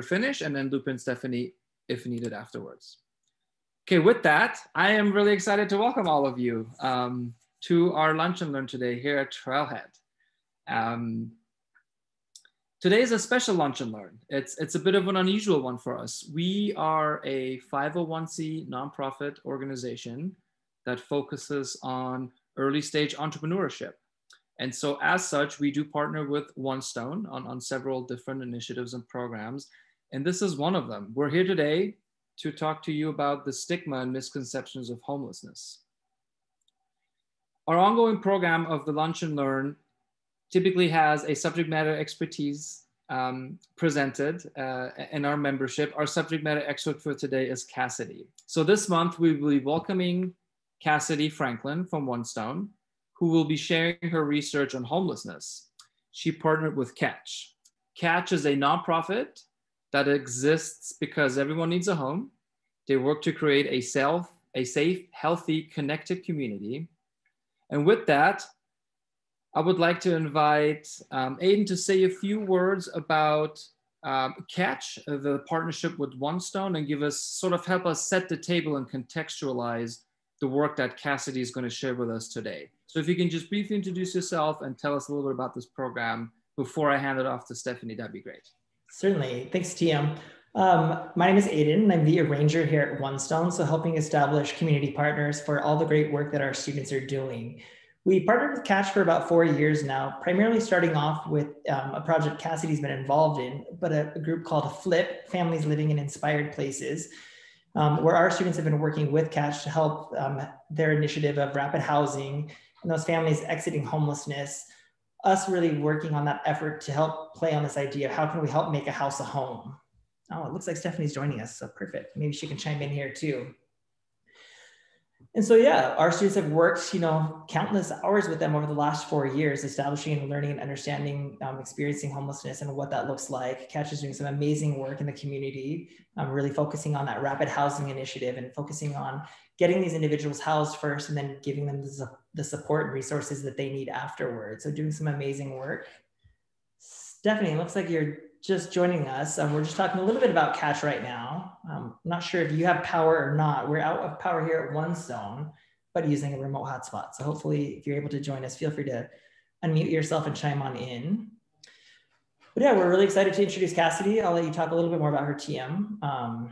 finish, and then loop in Stephanie if needed afterwards. Okay, with that, I am really excited to welcome all of you to our Lunch and Learn today here at Trailhead. Today is a special Lunch and Learn. It's a bit of an unusual one for us. We are a 501c nonprofit organization that focuses on early stage entrepreneurship. And so as such, we do partner with One Stone on several different initiatives and programs. And this is one of them. We're here today to talk to you about the stigma and misconceptions of homelessness. Our ongoing program of the Lunch and Learn typically has a subject matter expertise presented in our membership. Our subject matter expert for today is Cassidy. So this month we will be welcoming Cassidy Franklin from One Stone, who will be sharing her research on homelessness. She partnered with Catch. Catch is a nonprofit that exists because everyone needs a home. They work to create a safe, healthy, connected community. And with that, I would like to invite Aiden to say a few words about Catch, the partnership with One Stone, and help us set the table and contextualize the work that Cassidy is going to share with us today. So if you can just briefly introduce yourself and tell us a little bit about this program before I hand it off to Stephanie, that'd be great. Certainly. Thanks, TM. My name is Aiden, and I'm the arranger here at One Stone, so helping establish community partners for all the great work that our students are doing. We partnered with Catch for about 4 years now, primarily starting off with a project Cassidy's been involved in, but a group called FLIP, Families Living in Inspired Places, where our students have been working with Catch to help their initiative of rapid housing and those families exiting homelessness, us really working on that effort to help play on this idea of how can we help make a house a home. Oh, it looks like Stephanie's joining us, so perfect. Maybe she can chime in here too. And so, yeah, our students have worked, countless hours with them over the last 4 years, establishing and learning and understanding, experiencing homelessness and what that looks like. Catch is doing some amazing work in the community, really focusing on that rapid housing initiative and focusing on getting these individuals housed first and then giving them the support and resources that they need afterwards. So doing some amazing work. Stephanie, it looks like you're just joining us. We're just talking a little bit about Catch right now. I'm not sure if you have power or not. We're out of power here at One Stone, but using a remote hotspot. So hopefully if you're able to join us, feel free to unmute yourself and chime on in. But yeah, we're really excited to introduce Cassidy. I'll let you talk a little bit more about her TM.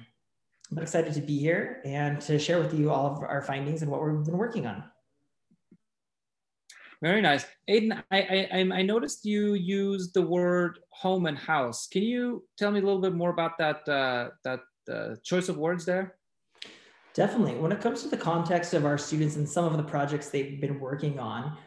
But excited to be here and to share with you all of our findings and what we've been working on. Very nice. Aiden, I noticed you used the word home and house. Can you tell me a little bit more about that choice of words there? Definitely. When it comes to the context of our students and some of the projects they've been working on,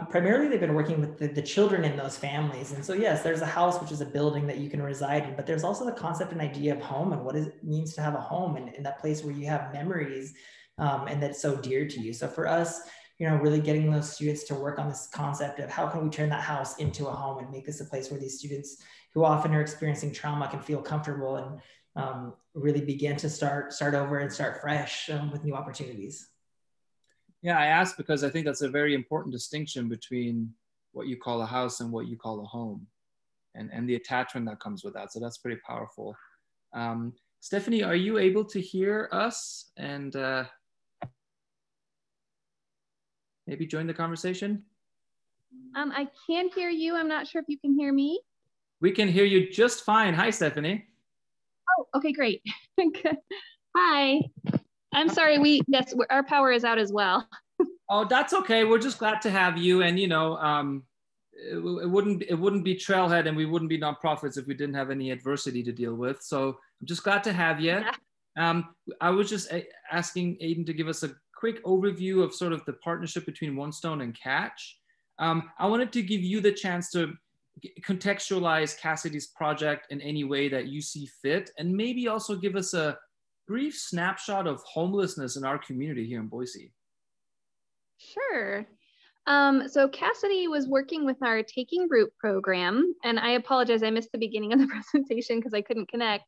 primarily they've been working with the children in those families. And so yes, there's a house, which is a building that you can reside in, but there's also the concept and idea of home and what it means to have a home and that place where you have memories and that's so dear to you. So for us, really getting those students to work on this concept of how can we turn that house into a home and make this a place where these students who often are experiencing trauma can feel comfortable and really begin to start over and start fresh with new opportunities. Yeah, I asked because I think that's a very important distinction between what you call a house and what you call a home and the attachment that comes with that. So that's pretty powerful. Stephanie, are you able to hear us and maybe join the conversation? I can hear you. I'm not sure if you can hear me. We can hear you just fine. Hi, Stephanie. Oh, okay, great. Hi. I'm sorry. Our power is out as well. Oh, that's okay. We're just glad to have you. And it wouldn't be Trailhead and we wouldn't be nonprofits if we didn't have any adversity to deal with. So I'm just glad to have you. Yeah. I was just asking Aiden to give us a quick overview of sort of the partnership between One Stone and Catch. I wanted to give you the chance to contextualize Cassidy's project in any way that you see fit, and maybe also give us a brief snapshot of homelessness in our community here in Boise. Sure. So Cassidy was working with our Taking Root program, and I apologize, I missed the beginning of the presentation because I couldn't connect.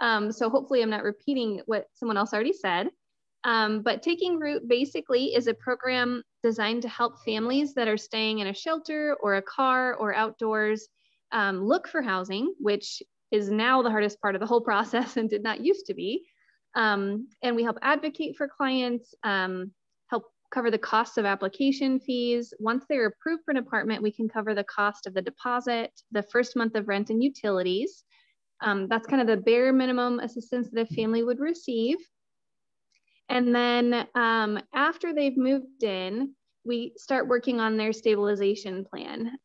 So hopefully I'm not repeating what someone else already said. But Taking Root basically is a program designed to help families that are staying in a shelter or a car or outdoors look for housing, which is now the hardest part of the whole process and did not used to be. And we help advocate for clients, help cover the costs of application fees. Once they're approved for an apartment, we can cover the cost of the deposit, the first month of rent and utilities. That's kind of the bare minimum assistance that a family would receive. And then after they've moved in, we start working on their stabilization plan.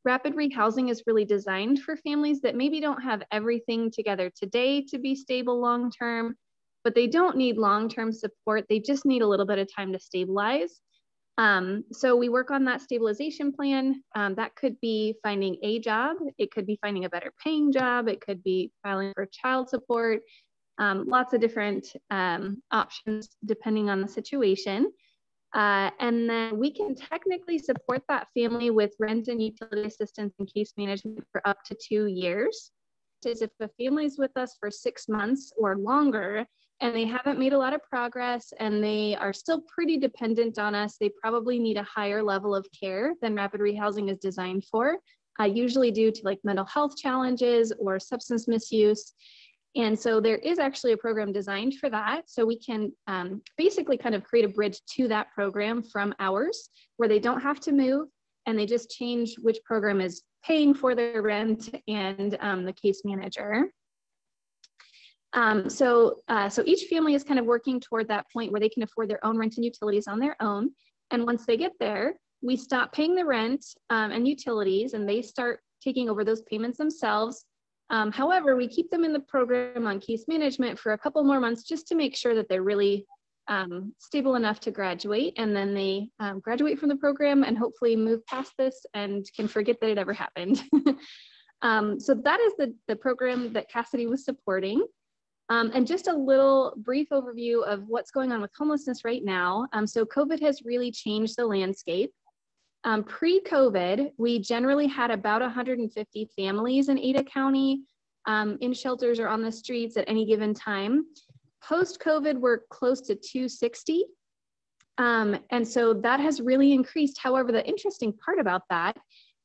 Rapid rehousing is really designed for families that maybe don't have everything together today to be stable long-term, but they don't need long-term support. They just need a little bit of time to stabilize. So we work on that stabilization plan. That could be finding a job. It could be finding a better paying job. It could be filing for child support. Lots of different options depending on the situation. And then we can technically support that family with rent and utility assistance and case management for up to 2 years. If a family's with us for 6 months or longer and they haven't made a lot of progress and they are still pretty dependent on us, they probably need a higher level of care than rapid rehousing is designed for, usually due to like mental health challenges or substance misuse. And so there is actually a program designed for that. So we can basically kind of create a bridge to that program from ours, where they don't have to move and they just change which program is paying for their rent and the case manager. So each family is kind of working toward that point where they can afford their own rent and utilities on their own. And once they get there, we stop paying the rent and utilities and they start taking over those payments themselves. However, we keep them in the program on case management for a couple more months just to make sure that they're really stable enough to graduate, and then they graduate from the program and hopefully move past this and can forget that it ever happened. So that is the program that Cassidy was supporting. And just a little brief overview of what's going on with homelessness right now. So COVID has really changed the landscape. Pre-COVID, we generally had about 150 families in Ada County in shelters or on the streets at any given time. Post-COVID, we're close to 260. And so that has really increased. However, the interesting part about that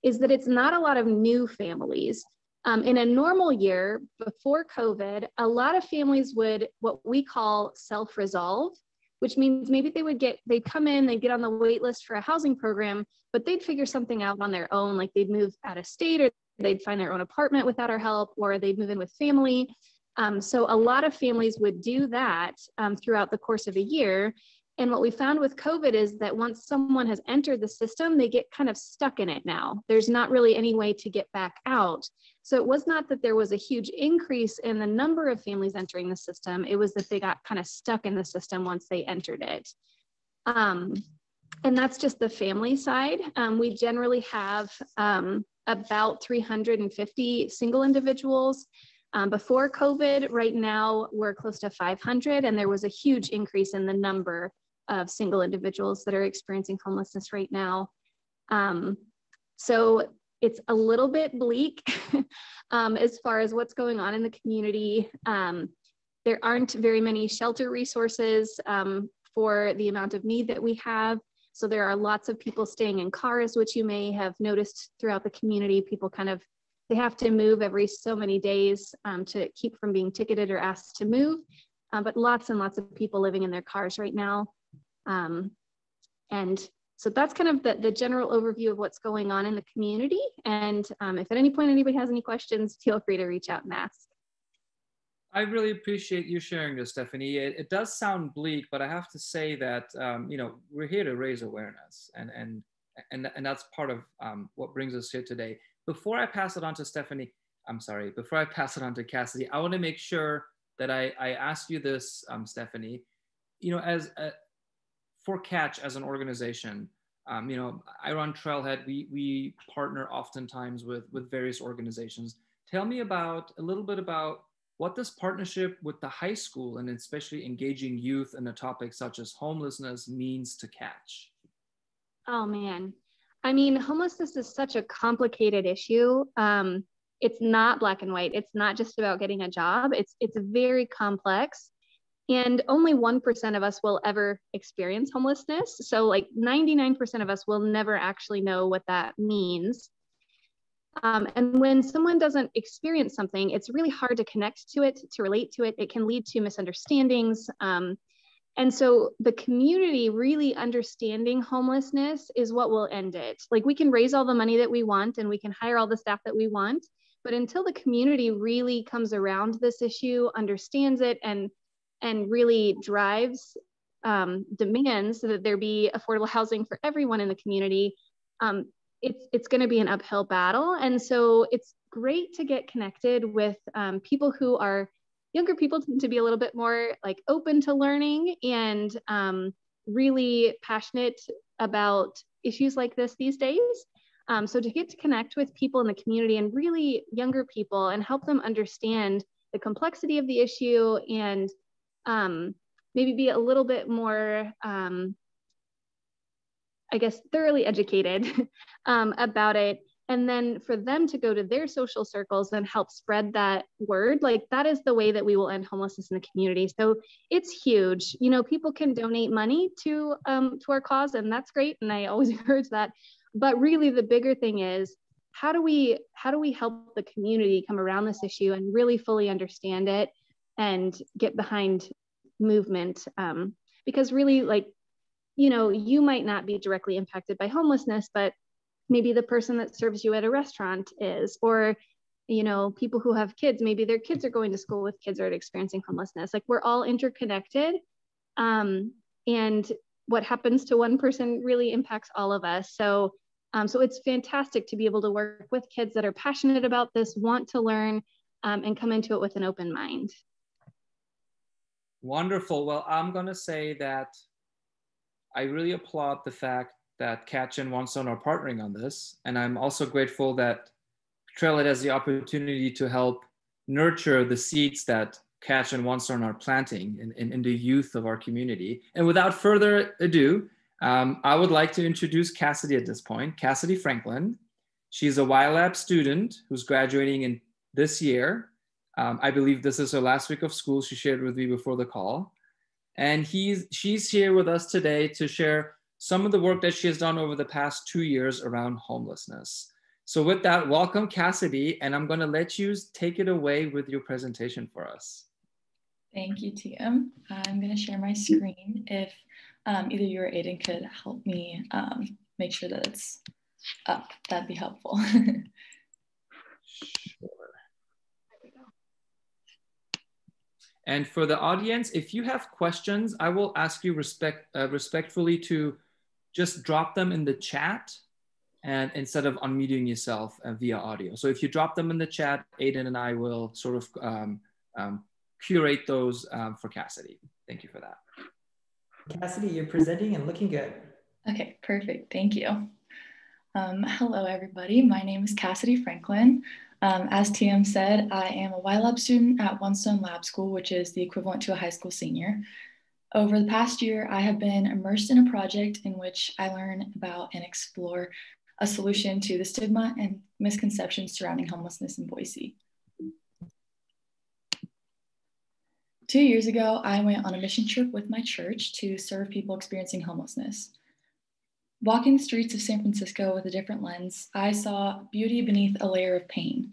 is that it's not a lot of new families. In a normal year before COVID, a lot of families would what we call self-resolve, which means maybe they'd come in, they'd get on the wait list for a housing program, but they'd figure something out on their own, like they'd move out of state or they'd find their own apartment without our help, or they'd move in with family. So a lot of families would do that throughout the course of a year. And what we found with COVID is that once someone has entered the system, they get kind of stuck in it now. There's not really any way to get back out. So it was not that there was a huge increase in the number of families entering the system. It was that they got kind of stuck in the system once they entered it. And that's just the family side. We generally have about 350 single individuals. Before COVID, right now we're close to 500, and there was a huge increase in the number of single individuals that are experiencing homelessness right now. So it's a little bit bleak as far as what's going on in the community. There aren't very many shelter resources for the amount of need that we have. So there are lots of people staying in cars, which you may have noticed throughout the community. People they have to move every so many days to keep from being ticketed or asked to move. But lots and lots of people living in their cars right now. And so that's kind of the general overview of what's going on in the community. And if at any point anybody has any questions, feel free to reach out and ask. I really appreciate you sharing this, Stephanie. It does sound bleak, but I have to say that we're here to raise awareness, and that's part of what brings us here today. Before I pass it on to Stephanie, before I pass it on to Cassidy, I want to make sure that I ask you this, Stephanie. For Catch as an organization, I run Trailhead. We partner oftentimes with various organizations. Tell me a little bit about what this partnership with the high school and especially engaging youth in a topic such as homelessness means to Catch. Oh man, I mean, homelessness is such a complicated issue. It's not black and white. It's not just about getting a job. It's very complex. And only 1% of us will ever experience homelessness. So like 99% of us will never actually know what that means. And when someone doesn't experience something, it's really hard to connect to it, to relate to it. It can lead to misunderstandings. And so the community really understanding homelessness is what will end it. Like, we can raise all the money that we want and we can hire all the staff that we want, but until the community really comes around this issue, understands it, and really drives demands so that there be affordable housing for everyone in the community, it's going to be an uphill battle. And so it's great to get connected with people who are younger. People tend to be a little bit more like open to learning and really passionate about issues like this these days. So to get to connect with people in the community, and really younger people, and help them understand the complexity of the issue, and maybe be a little bit more, I guess, thoroughly educated about it. And then for them to go to their social circles and help spread that word, like, that is the way that we will end homelessness in the community. So it's huge. You know, people can donate money to our cause, and that's great. And I always encourage that. But really the bigger thing is, how do we help the community come around this issue and really fully understand it and get behind movement? Because really, like, you know, you might not be directly impacted by homelessness, but maybe the person that serves you at a restaurant is, or, you know, people who have kids, maybe their kids are going to school with kids that are experiencing homelessness. Like, we're all interconnected. And what happens to one person really impacts all of us. So it's fantastic to be able to work with kids that are passionate about this, want to learn, and come into it with an open mind. Wonderful. Well, I'm going to say that I really applaud the fact that Catch and One Stone are partnering on this. And I'm also grateful that Trailhead has the opportunity to help nurture the seeds that Catch and One Stone are planting in the youth of our community. And without further ado, I would like to introduce Cassidy at this point. Cassidy Franklin. She's a YLAB student who's graduating in this year. I believe this is her last week of school. She shared with me before the call. And she's here with us today to share some of the work that she has done over the past 2 years around homelessness. So with that, welcome, Cassidy, and I'm going to let you take it away with your presentation for us. Thank you, TM. I'm going to share my screen. If either you or Aiden could help me make sure that it's up, that'd be helpful. Sure. And for the audience, if you have questions, I will ask you respectfully to just drop them in the chat, and instead of unmuting yourself via audio. So if you drop them in the chat, Aiden and I will sort of curate those for Cassidy. Thank you for that. Cassidy, you're presenting and looking good. Okay, perfect. Thank you. Hello, everybody. My name is Cassidy Franklin. As TM said, I am a YLAB student at One Stone Lab School, which is the equivalent to a high school senior. Over the past year, I have been immersed in a project in which I learn about and explore a solution to the stigma and misconceptions surrounding homelessness in Boise. 2 years ago, I went on a mission trip with my church to serve people experiencing homelessness. Walking the streets of San Francisco with a different lens, I saw beauty beneath a layer of pain.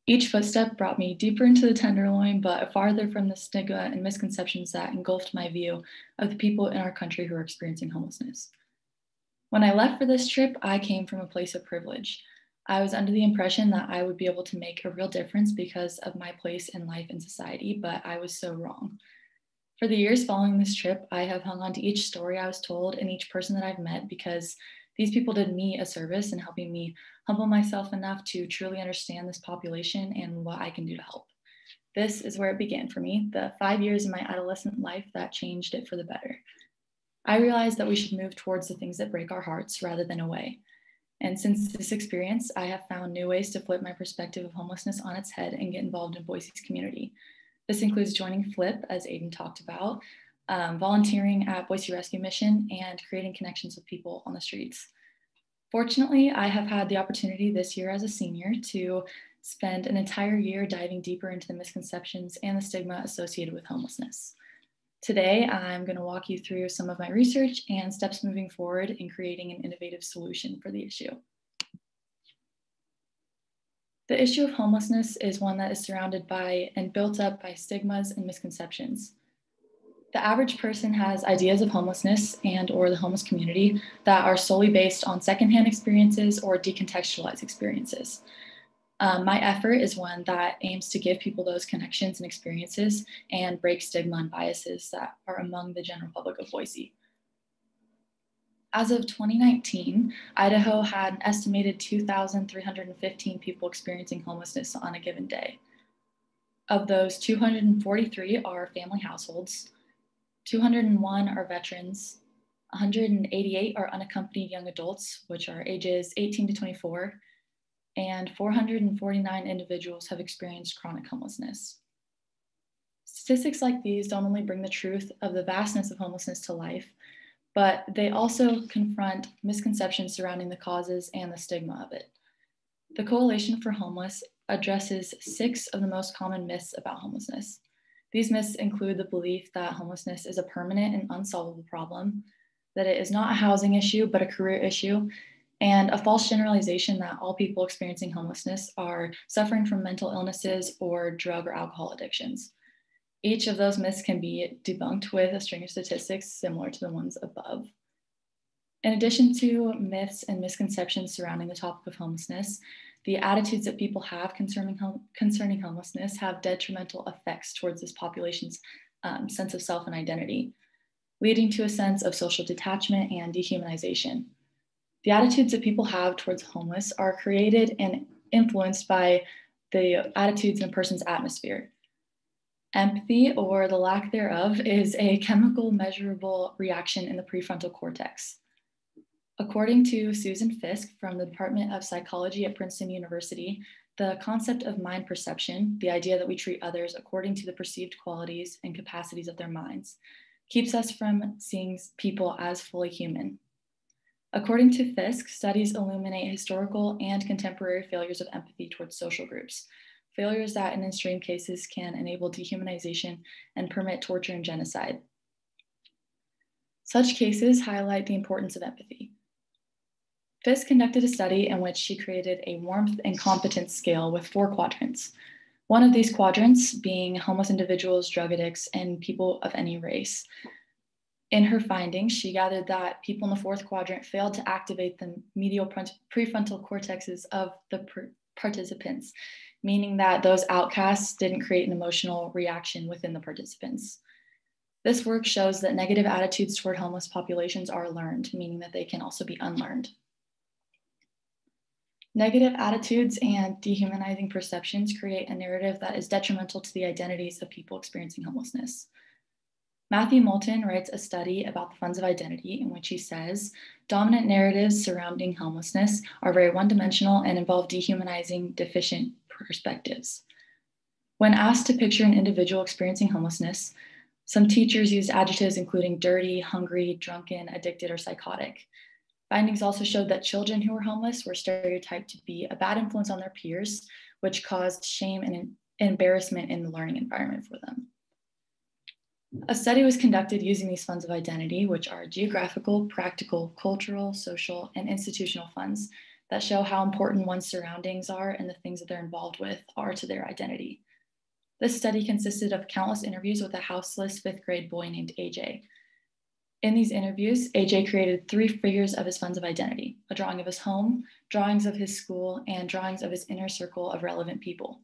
Each footstep brought me deeper into the tenderloin, but farther from the stigma and misconceptions that engulfed my view of the people in our country who are experiencing homelessness. When I left for this trip, I came from a place of privilege. I was under the impression that I would be able to make a real difference because of my place in life and society, but I was so wrong. For the years following this trip, I have hung on to each story I was told and each person that I've met, because these people did me a service in helping me humble myself enough to truly understand this population and what I can do to help. This is where it began for me, the 5 years of my adolescent life that changed it for the better. I realized that we should move towards the things that break our hearts rather than away. And since this experience, I have found new ways to flip my perspective of homelessness on its head and get involved in Boise's community. This includes joining FLIP, as Aiden talked about, volunteering at Boise Rescue Mission, and creating connections with people on the streets. Fortunately, I have had the opportunity this year as a senior to spend an entire year diving deeper into the misconceptions and the stigma associated with homelessness. Today, I'm going to walk you through some of my research and steps moving forward in creating an innovative solution for the issue. The issue of homelessness is one that is surrounded by and built up by stigmas and misconceptions. The average person has ideas of homelessness and or the homeless community that are solely based on secondhand experiences or decontextualized experiences. My effort is one that aims to give people those connections and experiences and break stigma and biases that are among the general public of Boise. As of 2019, Idaho had an estimated 2,315 people experiencing homelessness on a given day. Of those, 243 are family households, 201 are veterans, 188 are unaccompanied young adults, which are ages 18 to 24, and 449 individuals have experienced chronic homelessness. Statistics like these don't only bring the truth of the vastness of homelessness to life, but they also confront misconceptions surrounding the causes and the stigma of it. The Coalition for Homeless addresses 6 of the most common myths about homelessness. These myths include the belief that homelessness is a permanent and unsolvable problem, that it is not a housing issue, but a career issue, and a false generalization that all people experiencing homelessness are suffering from mental illnesses or drug or alcohol addictions. Each of those myths can be debunked with a string of statistics similar to the ones above. In addition to myths and misconceptions surrounding the topic of homelessness, the attitudes that people have concerning homelessness have detrimental effects towards this population's sense of self and identity, leading to a sense of social detachment and dehumanization. The attitudes that people have towards homeless are created and influenced by the attitudes in a person's atmosphere. Empathy, or the lack thereof, is a chemical measurable reaction in the prefrontal cortex. According to Susan Fisk from the Department of Psychology at Princeton University, the concept of mind perception, the idea that we treat others according to the perceived qualities and capacities of their minds, keeps us from seeing people as fully human. According to Fisk, studies illuminate historical and contemporary failures of empathy towards social groups, failures that in extreme cases can enable dehumanization and permit torture and genocide. Such cases highlight the importance of empathy. Fisk conducted a study in which she created a warmth and competence scale with 4 quadrants. One of these quadrants being homeless individuals, drug addicts, and people of any race. In her findings, she gathered that people in the 4th quadrant failed to activate the medial prefrontal cortexes of the participants, meaning that those outcasts didn't create an emotional reaction within the participants. This work shows that negative attitudes toward homeless populations are learned, meaning that they can also be unlearned. Negative attitudes and dehumanizing perceptions create a narrative that is detrimental to the identities of people experiencing homelessness. Matthew Moulton writes a study about the funds of identity in which he says, dominant narratives surrounding homelessness are very one-dimensional and involve dehumanizing, deficient perspectives. When asked to picture an individual experiencing homelessness, some teachers used adjectives including dirty, hungry, drunken, addicted, or psychotic. Findings also showed that children who were homeless were stereotyped to be a bad influence on their peers, which caused shame and embarrassment in the learning environment for them. A study was conducted using these funds of identity, which are geographical, practical, cultural, social, and institutional funds that show how important one's surroundings are and the things that they're involved with are to their identity. This study consisted of countless interviews with a houseless 5th grade boy named AJ. In these interviews, AJ created 3 figures of his funds of identity: a drawing of his home, drawings of his school, and drawings of his inner circle of relevant people.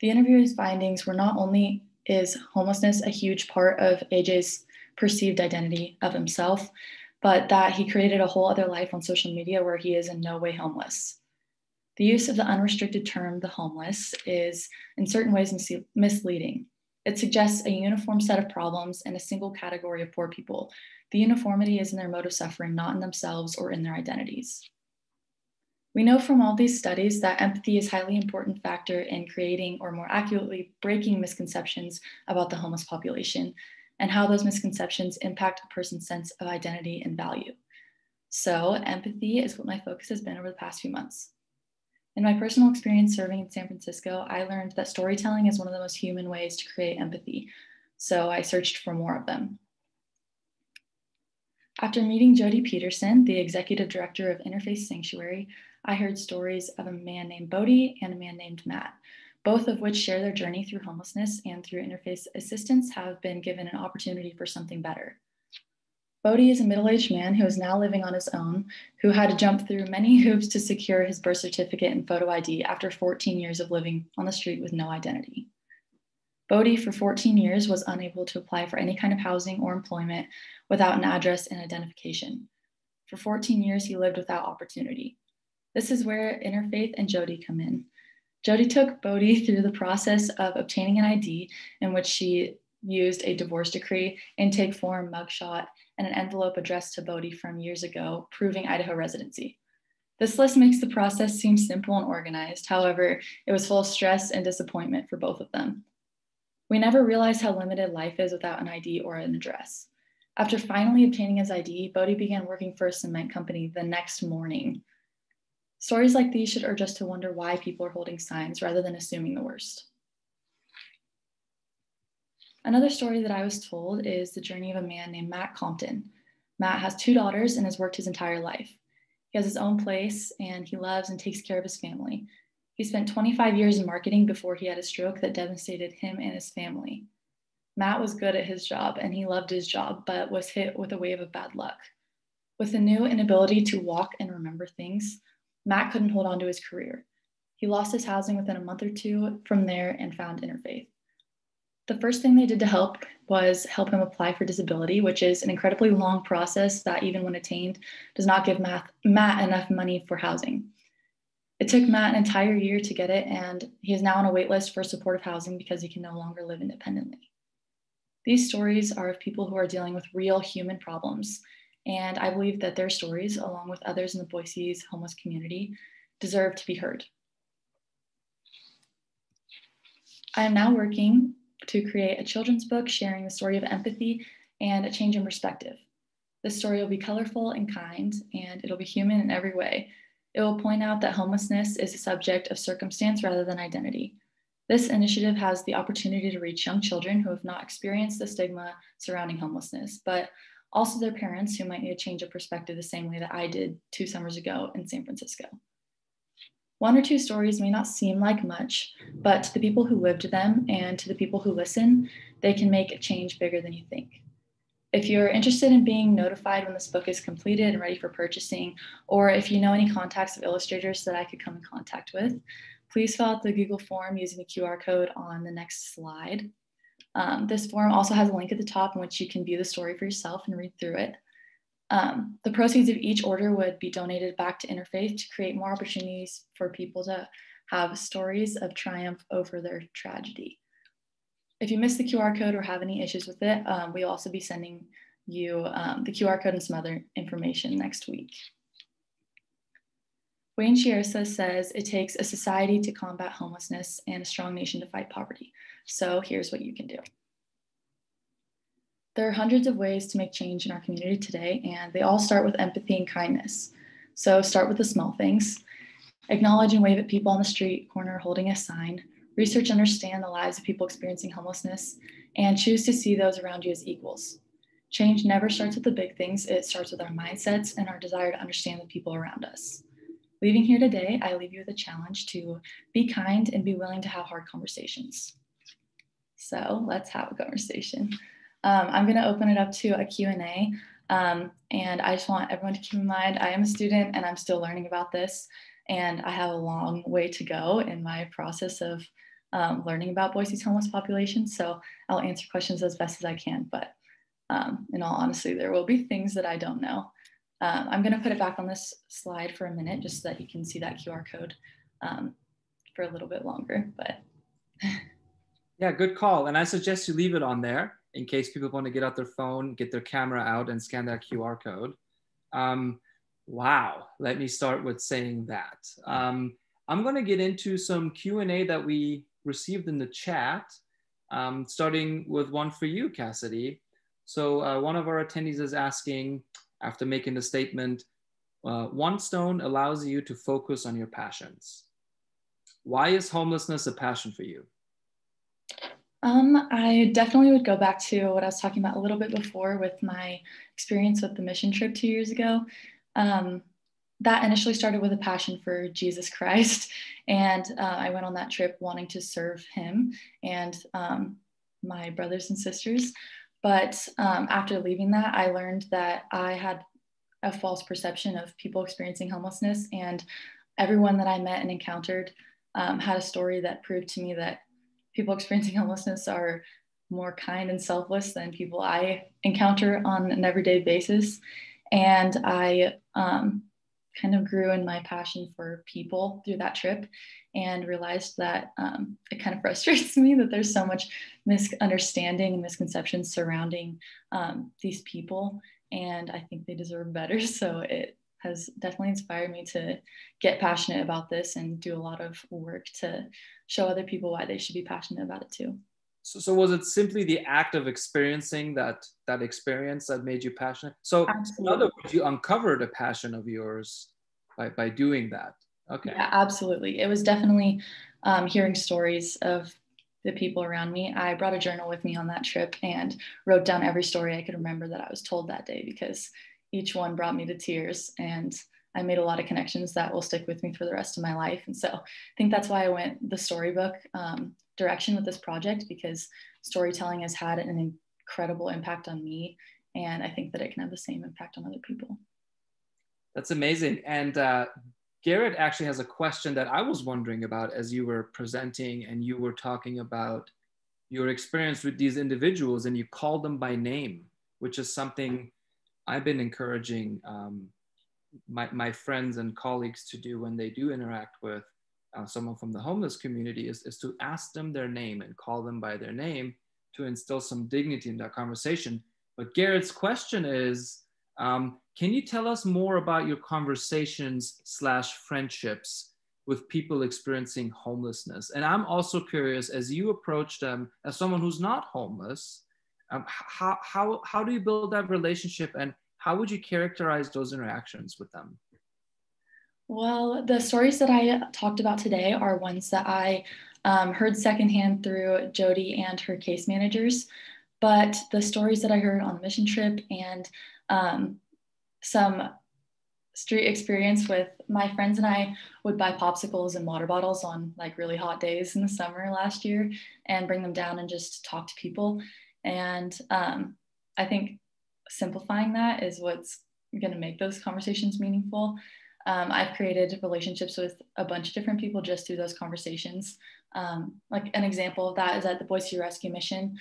The interview's findings were not only is homelessness a huge part of AJ's perceived identity of himself, but that he created a whole other life on social media where he is in no way homeless. The use of the unrestricted term, the homeless, is in certain ways misleading. It suggests a uniform set of problems in a single category of poor people. The uniformity is in their mode of suffering, not in themselves or in their identities. We know from all these studies that empathy is a highly important factor in creating, or more accurately, breaking misconceptions about the homeless population and how those misconceptions impact a person's sense of identity and value. So empathy is what my focus has been over the past few months. In my personal experience serving in San Francisco, I learned that storytelling is one of the most human ways to create empathy, so I searched for more of them. After meeting Jody Peterson, the executive director of Interface Sanctuary, I heard stories of a man named Bodie and a man named Matt, both of which share their journey through homelessness and through interfaith assistance have been given an opportunity for something better. Bodie is a middle-aged man who is now living on his own, who had to jump through many hoops to secure his birth certificate and photo ID after 14 years of living on the street with no identity. Bodie, for 14 years, was unable to apply for any kind of housing or employment without an address and identification. For 14 years, he lived without opportunity. This is where Interfaith and Jody come in. Jody took Bodie through the process of obtaining an ID in which she used a divorce decree, intake form, mugshot, and an envelope addressed to Bodie from years ago, proving Idaho residency. This list makes the process seem simple and organized. However, it was full of stress and disappointment for both of them. We never realized how limited life is without an ID or an address. After finally obtaining his ID, Bodie began working for a cement company the next morning. Stories like these should urge us to wonder why people are holding signs rather than assuming the worst. Another story that I was told is the journey of a man named Matt Compton. Matt has 2 daughters and has worked his entire life. He has his own place and he loves and takes care of his family. He spent 25 years in marketing before he had a stroke that devastated him and his family. Matt was good at his job and he loved his job, but was hit with a wave of bad luck. With a new inability to walk and remember things, Matt couldn't hold on to his career. He lost his housing within a month or 2 from there and found Interfaith. The first thing they did to help was help him apply for disability, which is an incredibly long process that even when attained, does not give Matt enough money for housing. It took Matt an entire year to get it, and he is now on a wait list for supportive housing because he can no longer live independently. These stories are of people who are dealing with real human problems, and I believe that their stories, along with others in the Boise's homeless community, deserve to be heard. I am now working to create a children's book sharing the story of empathy and a change in perspective. This story will be colorful and kind, and it'll be human in every way. It will point out that homelessness is a subject of circumstance rather than identity. This initiative has the opportunity to reach young children who have not experienced the stigma surrounding homelessness, but also their parents who might need a change of perspective the same way that I did 2 summers ago in San Francisco. 1 or 2 stories may not seem like much, but to the people who lived them and to the people who listen, they can make a change bigger than you think. If you're interested in being notified when this book is completed and ready for purchasing, or if you know any contacts of illustrators that I could come in contact with, please fill out the Google form using the QR code on the next slide. This form also has a link at the top in which you can view the story for yourself and read through it. The proceeds of each order would be donated back to Interfaith to create more opportunities for people to have stories of triumph over their tragedy. If you missed the QR code or have any issues with it, we'll also be sending you the QR code and some other information next week. Wayne Chiesa says it takes a society to combat homelessness and a strong nation to fight poverty. So here's what you can do. There are hundreds of ways to make change in our community today, and they all start with empathy and kindness. So start with the small things. Acknowledge and wave at people on the street corner holding a sign. Research and understand the lives of people experiencing homelessness, and choose to see those around you as equals. Change never starts with the big things. It starts with our mindsets and our desire to understand the people around us. Leaving here today, I leave you with a challenge to be kind and be willing to have hard conversations. So let's have a conversation. I'm going to open it up to a Q&A, and I just want everyone to keep in mind I am a student and I'm still learning about this, and I have a long way to go in my process of learning about Boise's homeless population. So I'll answer questions as best as I can, but in all honesty, there will be things that I don't know. I'm going to put it back on this slide for a minute just so that you can see that QR code for a little bit longer. But yeah, good call. And I suggest you leave it on there in case people want to get out their phone, get their camera out and scan that QR code. Wow, let me start with saying that. I'm going to get into some Q&A that we received in the chat, starting with one for you, Cassidy. So one of our attendees is asking, after making the statement, one stone allows you to focus on your passions. Why is homelessness a passion for you? I definitely would go back to what I was talking about a little bit before with my experience with the mission trip 2 years ago. that initially started with a passion for Jesus Christ. And I went on that trip wanting to serve him and my brothers and sisters. But after leaving that, I learned that I had a false perception of people experiencing homelessness. And everyone that I met and encountered had a story that proved to me that people experiencing homelessness are more kind and selfless than people I encounter on an everyday basis. And I kind of grew in my passion for people through that trip and realized that it kind of frustrates me that there's so much misunderstanding and misconceptions surrounding these people. And I think they deserve better. So it has definitely inspired me to get passionate about this and do a lot of work to show other people why they should be passionate about it too. So was it simply the act of experiencing that experience that made you passionate? So Absolutely. in other words, you uncovered a passion of yours by doing that. Okay. Yeah, absolutely. It was definitely hearing stories of the people around me. I brought a journal with me on that trip and wrote down every story I could remember that I was told that day, because each one brought me to tears, and I made a lot of connections that will stick with me for the rest of my life. And so I think that's why I went the storybook direction with this project, because storytelling has had an incredible impact on me. And I think that it can have the same impact on other people. That's amazing. And Garrett actually has a question that I was wondering about as you were presenting and you were talking about your experience with these individuals, and you called them by name, which is something I've been encouraging my friends and colleagues to do when they do interact with someone from the homeless community, is to ask them their name and call them by their name to instill some dignity in that conversation. But Garrett's question is, can you tell us more about your conversations / friendships with people experiencing homelessness? And I'm also curious, as you approach them as someone who's not homeless, how do you build that relationship, and how would you characterize those interactions with them? Well, the stories that I talked about today are ones that I heard secondhand through Jody and her case managers. But the stories that I heard on the mission trip and some street experience with my friends and I would buy popsicles and water bottles on like really hot days in the summer last year and bring them down and just talk to people. And I think simplifying that is what's going to make those conversations meaningful. I've created relationships with a bunch of different people just through those conversations. Like an example of that is at the Boise Rescue Mission.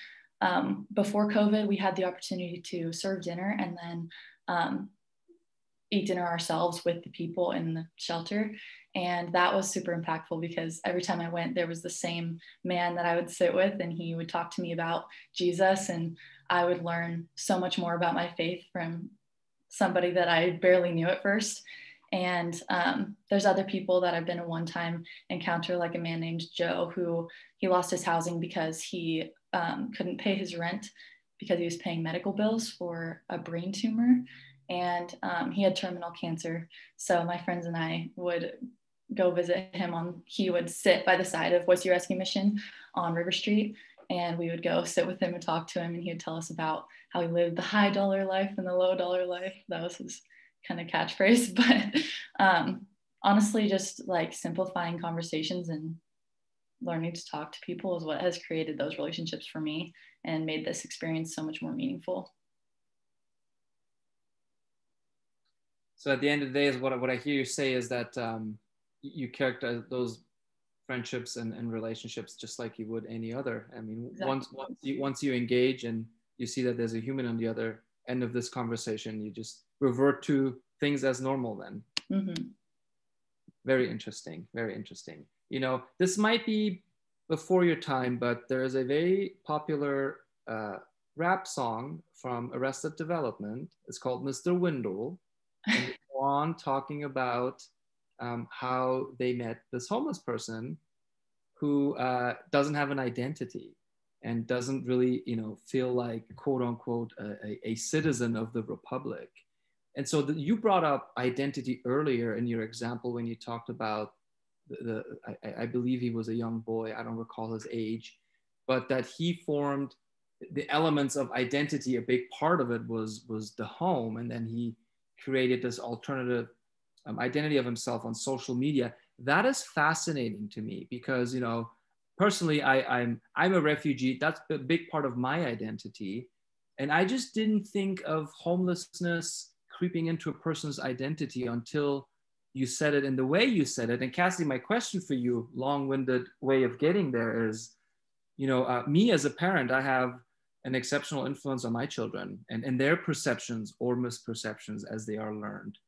Before COVID, we had the opportunity to serve dinner and then eat dinner ourselves with the people in the shelter. And that was super impactful because every time I went, there was the same man that I would sit with, and he would talk to me about Jesus. And I would learn so much more about my faith from somebody that I barely knew at first. And there's other people that I've been a one-time encounter, like a man named Joe, who he lost his housing because he couldn't pay his rent because he was paying medical bills for a brain tumor. And he had terminal cancer. So my friends and I would go visit him he would sit by the side of Boise Rescue Mission on River Street, and we would go sit with him and talk to him, and he would tell us about how he lived the high dollar life and the low dollar life. That was his kind of catchphrase. But honestly, just like simplifying conversations and learning to talk to people is what has created those relationships for me and made this experience so much more meaningful. So at the end of the day, is what I hear you say is that you characterize those friendships and relationships just like you would any other. I mean, exactly. once you engage and you see that there's a human on the other end of this conversation, you just revert to things as normal then. Mm-hmm. Very interesting, very interesting. You know, this might be before your time, but there is a very popular rap song from Arrested Development. It's called Mr. Windle. And they go on talking about how they met this homeless person who doesn't have an identity and doesn't really, feel like, quote unquote, a citizen of the Republic. And so you brought up identity earlier in your example when you talked about I believe he was a young boy, I don't recall his age, but that he formed the elements of identity. A big part of it was the home, and then he created this alternative identity of himself on social media. That is fascinating to me because, you know, personally, I'm a refugee. That's a big part of my identity. And I just didn't think of homelessness creeping into a person's identity until you said it in the way you said it. And Cassidy, my question for you, long-winded way of getting there is, you know, me as a parent, I have an exceptional influence on my children and their perceptions or misperceptions as they are learned.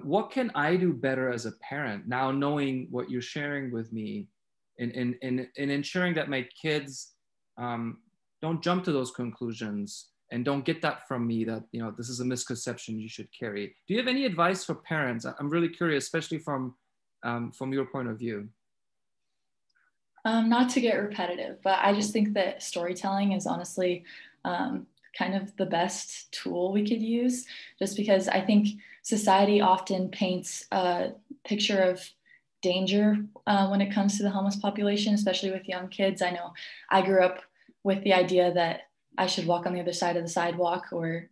What can I do better as a parent now, knowing what you're sharing with me, in ensuring that my kids don't jump to those conclusions and don't get that from me that, you know, this is a misconception you should carry. Do you have any advice for parents? I'm really curious, especially from your point of view. Not to get repetitive, but I just think that storytelling is honestly kind of the best tool we could use, just because I think society often paints a picture of danger when it comes to the homeless population, especially with young kids. I know I grew up with the idea that I should walk on the other side of the sidewalk or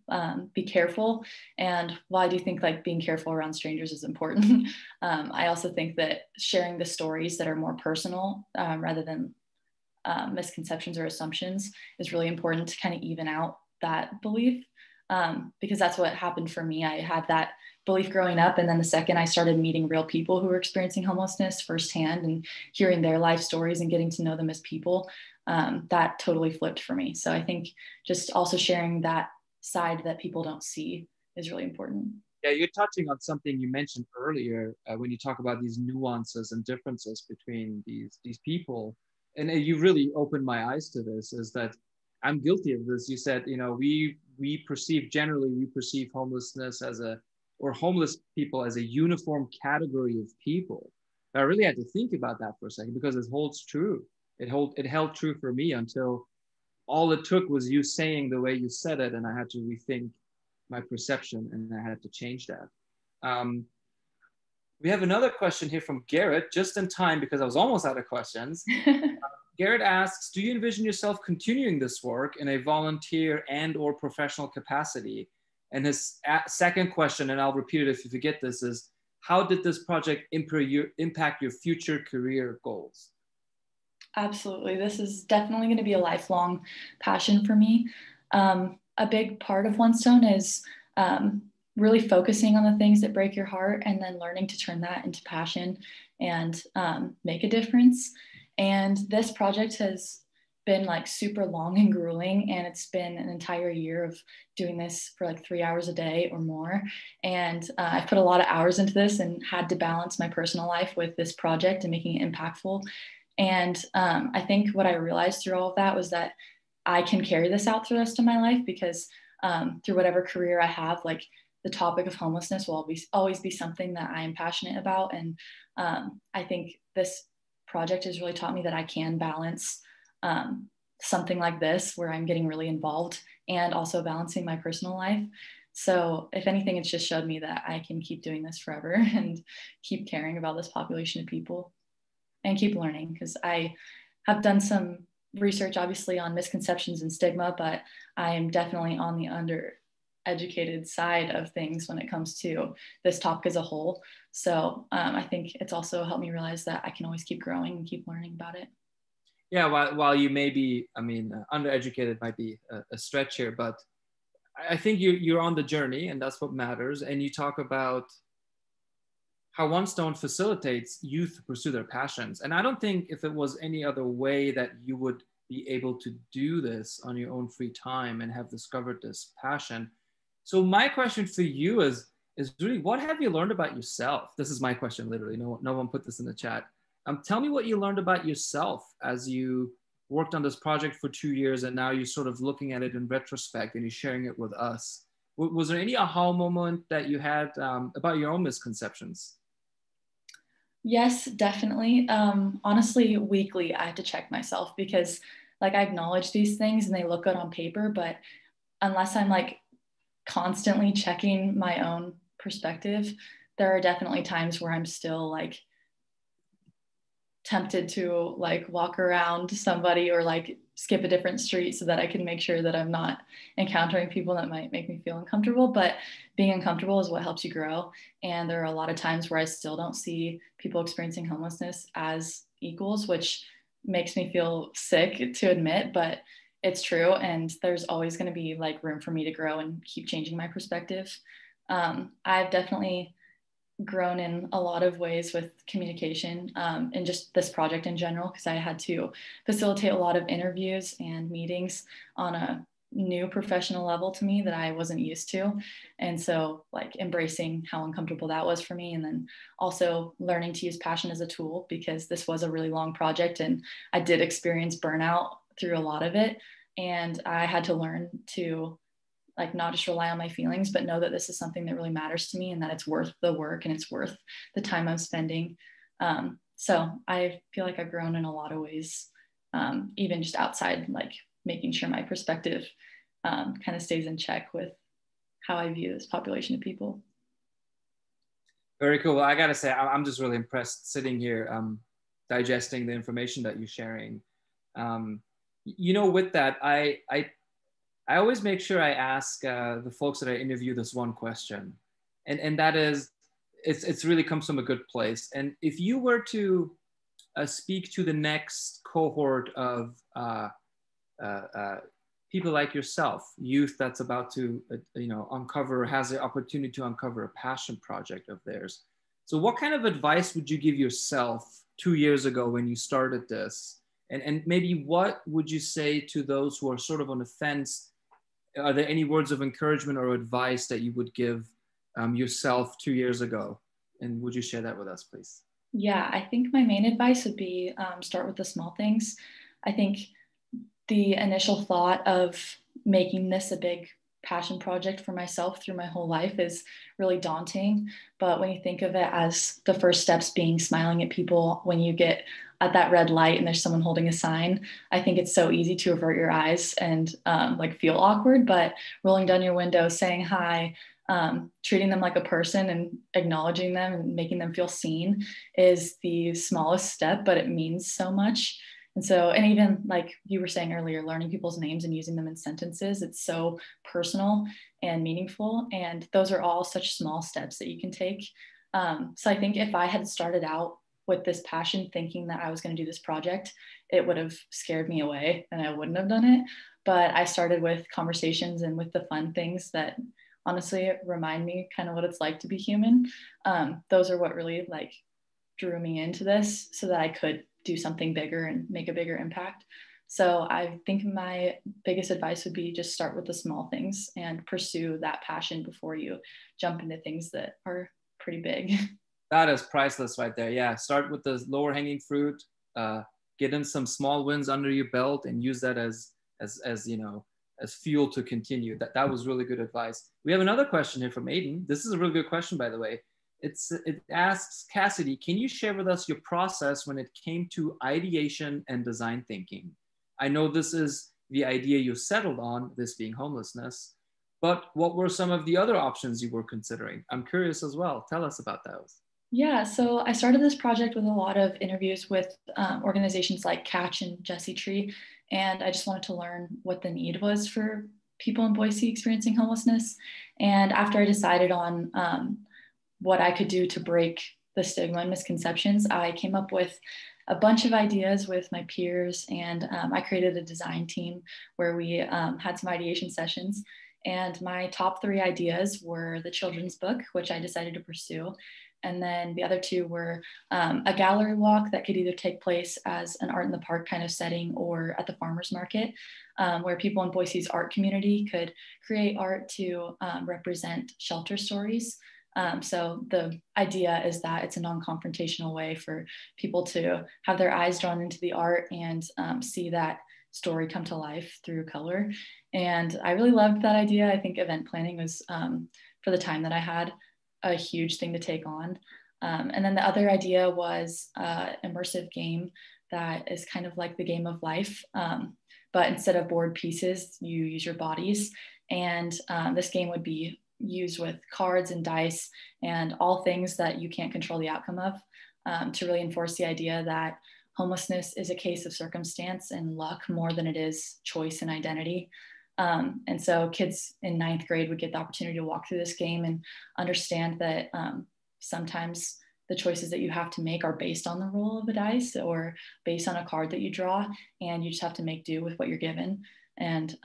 be careful. And while I do think like being careful around strangers is important, I also think that sharing the stories that are more personal rather than misconceptions or assumptions is really important to kind of even out that belief, because that's what happened for me. I had that belief growing up, and then the second I started meeting real people who were experiencing homelessness firsthand and hearing their life stories and getting to know them as people, that totally flipped for me. So I think just also sharing that side that people don't see is really important. Yeah, you're touching on something you mentioned earlier when you talk about these nuances and differences between these people. And you really opened my eyes to this, is that I'm guilty of this. You said, you know, we perceive homelessness or homeless people as a uniform category of people. I really had to think about that for a second because it holds true. It held true for me until all it took was you saying the way you said it, and I had to rethink my perception, and I had to change that. We have another question here from Garrett, just in time because I was almost out of questions. Garrett asks, do you envision yourself continuing this work in a volunteer and or professional capacity? And his second question, and I'll repeat it if you forget this, is how did this project impact your future career goals? Absolutely. This is definitely going to be a lifelong passion for me. A big part of One Stone is really focusing on the things that break your heart and then learning to turn that into passion and make a difference. And this project has been like super long and grueling, and it's been an entire year of doing this for like 3 hours a day or more. And I've put a lot of hours into this and had to balance my personal life with this project and making it impactful. And I think what I realized through all of that was that I can carry this out through the rest of my life, because through whatever career I have, like the topic of homelessness will always be something that I am passionate about. And I think this project has really taught me that I can balance something like this where I'm getting really involved and also balancing my personal life. So if anything, it's just showed me that I can keep doing this forever and keep caring about this population of people and keep learning, because I have done some research obviously on misconceptions and stigma, but I am definitely on the undereducated side of things when it comes to this topic as a whole. So I think it's also helped me realize that I can always keep growing and keep learning about it. Yeah, while you may be, I mean, undereducated might be a stretch here, but I think you're on the journey, and that's what matters. And you talk about how One Stone facilitates youth to pursue their passions. And I don't think if it was any other way that you would be able to do this on your own free time and have discovered this passion. So my question for you is really, what have you learned about yourself? This is my question, literally. No one put this in the chat. Tell me what you learned about yourself as you worked on this project for 2 years, and now you're sort of looking at it in retrospect and you're sharing it with us. Was there any aha moment that you had about your own misconceptions? Yes, definitely. Honestly, weekly, I have to check myself, because like I acknowledge these things and they look good on paper, but unless I'm like constantly checking my own perspective, there are definitely times where I'm still like tempted to like walk around somebody or like skip a different street so that I can make sure that I'm not encountering people that might make me feel uncomfortable. But being uncomfortable is what helps you grow. And there are a lot of times where I still don't see people experiencing homelessness as equals, which makes me feel sick to admit, but it's true. And there's always going to be like room for me to grow and keep changing my perspective. I've definitely grown in a lot of ways with communication and just this project in general, because I had to facilitate a lot of interviews and meetings on a new professional level to me that I wasn't used to. And so like embracing how uncomfortable that was for me. And then also learning to use passion as a tool, because this was a really long project and I did experience burnout through a lot of it. And I had to learn to like not just rely on my feelings, but know that this is something that really matters to me and that it's worth the work and it's worth the time I'm spending. So I feel like I've grown in a lot of ways, even just outside, like making sure my perspective kind of stays in check with how I view this population of people. Very cool. Well, I gotta say, I'm just really impressed sitting here, digesting the information that you're sharing. With that, I always make sure I ask the folks that I interview this one question, and that is, it's really comes from a good place. And if you were to speak to the next cohort of people like yourself, youth that's about to uncover, has the opportunity to uncover a passion project of theirs. So what kind of advice would you give yourself 2 years ago when you started this? And maybe what would you say to those who are sort of on the fence? Are there any words of encouragement or advice that you would give yourself 2 years ago? And would you share that with us, please? Yeah, I think my main advice would be start with the small things. I think the initial thought of making this a big passion project for myself through my whole life is really daunting. But when you think of it as the first steps being smiling at people when you get at that red light and there's someone holding a sign, I think it's so easy to avert your eyes and like feel awkward, but rolling down your window, saying hi, treating them like a person and acknowledging them and making them feel seen is the smallest step, but it means so much. And so, and even like you were saying earlier, learning people's names and using them in sentences, it's so personal and meaningful. And those are all such small steps that you can take. So I think if I had started out with this passion, thinking that I was going to do this project, it would have scared me away and I wouldn't have done it. But I started with conversations and with the fun things that honestly remind me kind of what it's like to be human. Those are what really like drew me into this so that I could do something bigger and make a bigger impact. So I think my biggest advice would be just start with the small things and pursue that passion before you jump into things that are pretty big. That is priceless right there. Yeah, start with the lower hanging fruit, get in some small wins under your belt and use that as fuel to continue. That was really good advice. We have another question here from Aiden. This is a really good question, by the way. It asks, Cassidy, can you share with us your process when it came to ideation and design thinking? I know this is the idea you settled on, this being homelessness, but what were some of the other options you were considering? I'm curious as well. Tell us about those. Yeah, so I started this project with a lot of interviews with organizations like Catch and Jesse Tree, and I just wanted to learn what the need was for people in Boise experiencing homelessness. And after I decided on what I could do to break the stigma and misconceptions, I came up with a bunch of ideas with my peers, and I created a design team where we had some ideation sessions. And my top 3 ideas were the children's book, which I decided to pursue. And then the other 2 were a gallery walk that could either take place as an art in the park kind of setting or at the farmer's market, where people in Boise's art community could create art to represent shelter stories. So the idea is that it's a non-confrontational way for people to have their eyes drawn into the art and see that story come to life through color. And I really loved that idea. I think event planning was, for the time that I had, a huge thing to take on. And then the other idea was immersive game that is kind of like the game of life, but instead of board pieces, you use your bodies. And this game would be used with cards and dice and all things that you can't control the outcome of. to really enforce the idea that homelessness is a case of circumstance and luck more than it is choice and identity. And so kids in 9th grade would get the opportunity to walk through this game and understand that sometimes the choices that you have to make are based on the roll of a dice or based on a card that you draw, and you just have to make do with what you're given. And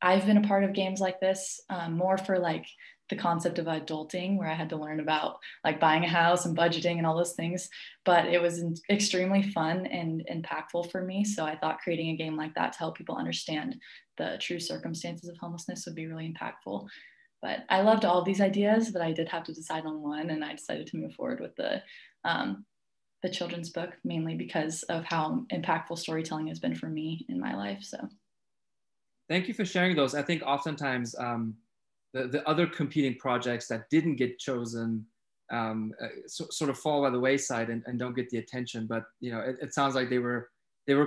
I've been a part of games like this, more for like the concept of adulting, where I had to learn about like buying a house and budgeting and all those things, but it was extremely fun and impactful for me. So I thought creating a game like that to help people understand the true circumstances of homelessness would be really impactful. But I loved all of these ideas, but I did have to decide on one, and I decided to move forward with the children's book, mainly because of how impactful storytelling has been for me in my life. So thank you for sharing those. I think oftentimes the other competing projects that didn't get chosen sort of fall by the wayside and don't get the attention. But you know, it sounds like they were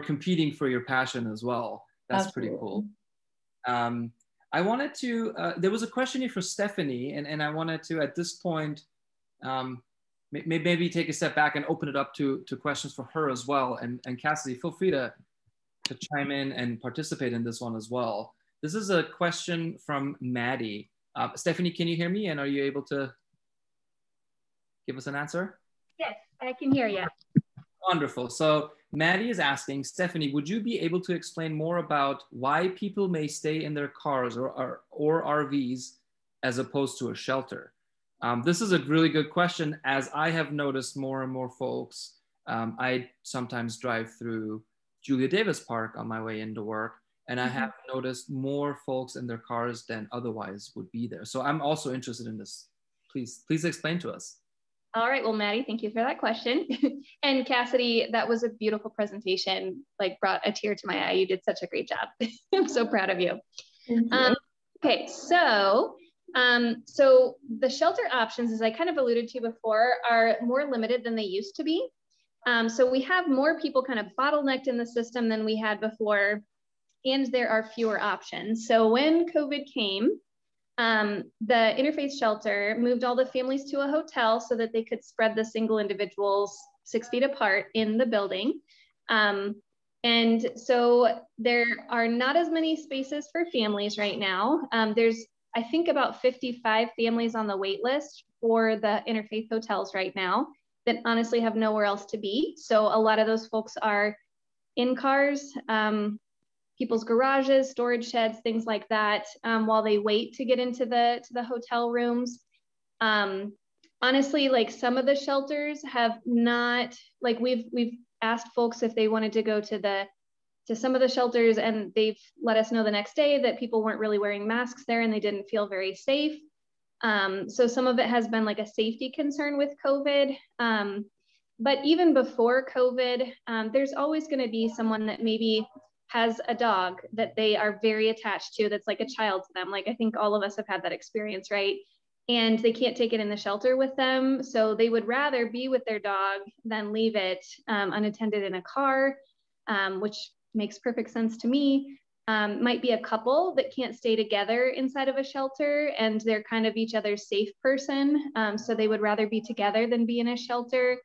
competing for your passion as well. That's Absolutely. Pretty cool. I wanted to, there was a question here for Stephanie, and I wanted to, at this point, maybe take a step back and open it up to questions for her as well. And Cassidy, feel free to chime in and participate in this one as well. This is a question from Maddie. Stephanie, can you hear me? And are you able to give us an answer? Yes, I can hear you. Wonderful. So Maddie is asking, Stephanie, would you be able to explain more about why people may stay in their cars or RVs as opposed to a shelter? This is a really good question, as I have noticed more and more folks. I sometimes drive through Julia Davis Park on my way into work, and I have noticed more folks in their cars than otherwise would be there. So I'm also interested in this. Please explain to us. All right, well, Maddie, thank you for that question. And Cassidy, that was a beautiful presentation, like brought a tear to my eye. You did such a great job. I'm so proud of you. Thank you. Okay, so the shelter options, as I kind of alluded to before, are more limited than they used to be. So we have more people kind of bottlenecked in the system than we had before, and there are fewer options. So when COVID came, the interfaith shelter moved all the families to a hotel so that they could spread the single individuals 6 feet apart in the building. And so there are not as many spaces for families right now. There's, I think, about 55 families on the wait list for the interfaith hotels right now that honestly have nowhere else to be. So a lot of those folks are in cars, people's garages, storage sheds, things like that, while they wait to get into the hotel rooms. Honestly, like some of the shelters have not, like we've asked folks if they wanted to go to some of the shelters, and they've let us know the next day that people weren't really wearing masks there and they didn't feel very safe. So some of it has been like a safety concern with COVID. But even before COVID, there's always going to be someone that maybe has a dog that they are very attached to, that's like a child to them. Like I think all of us have had that experience, right? And they can't take it in the shelter with them. So they would rather be with their dog than leave it unattended in a car, which makes perfect sense to me. Might be a couple that can't stay together inside of a shelter, and they're kind of each other's safe person. So they would rather be together than be in a shelter.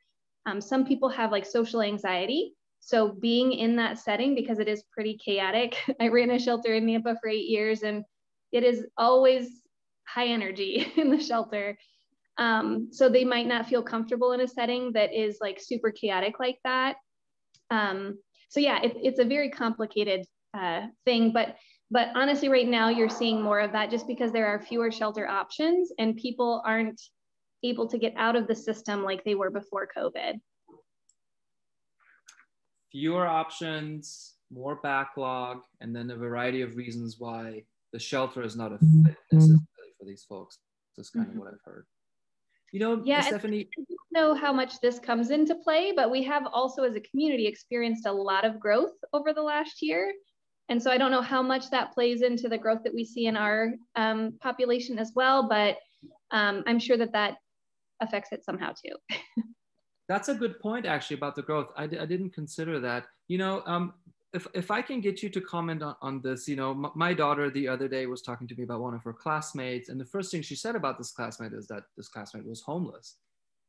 Some people have like social anxiety. So being in that setting, because it is pretty chaotic. I ran a shelter in Nampa for 8 years, and it is always high energy in the shelter. So they might not feel comfortable in a setting that is like super chaotic like that. So yeah, it's a very complicated thing, but honestly, right now you're seeing more of that just because there are fewer shelter options and people aren't able to get out of the system like they were before COVID. Fewer options, more backlog, and then a variety of reasons why the shelter is not a fit necessarily for these folks. That's kind of what I've heard. You know, yeah, Stephanie. I don't know how much this comes into play, but we have also as a community experienced a lot of growth over the last year. And so I don't know how much that plays into the growth that we see in our population as well, but I'm sure that affects it somehow too. That's a good point, actually, about the growth. I didn't consider that. You know, if I can get you to comment on this, you know, my daughter the other day was talking to me about one of her classmates, and the first thing she said about this classmate is that this classmate was homeless.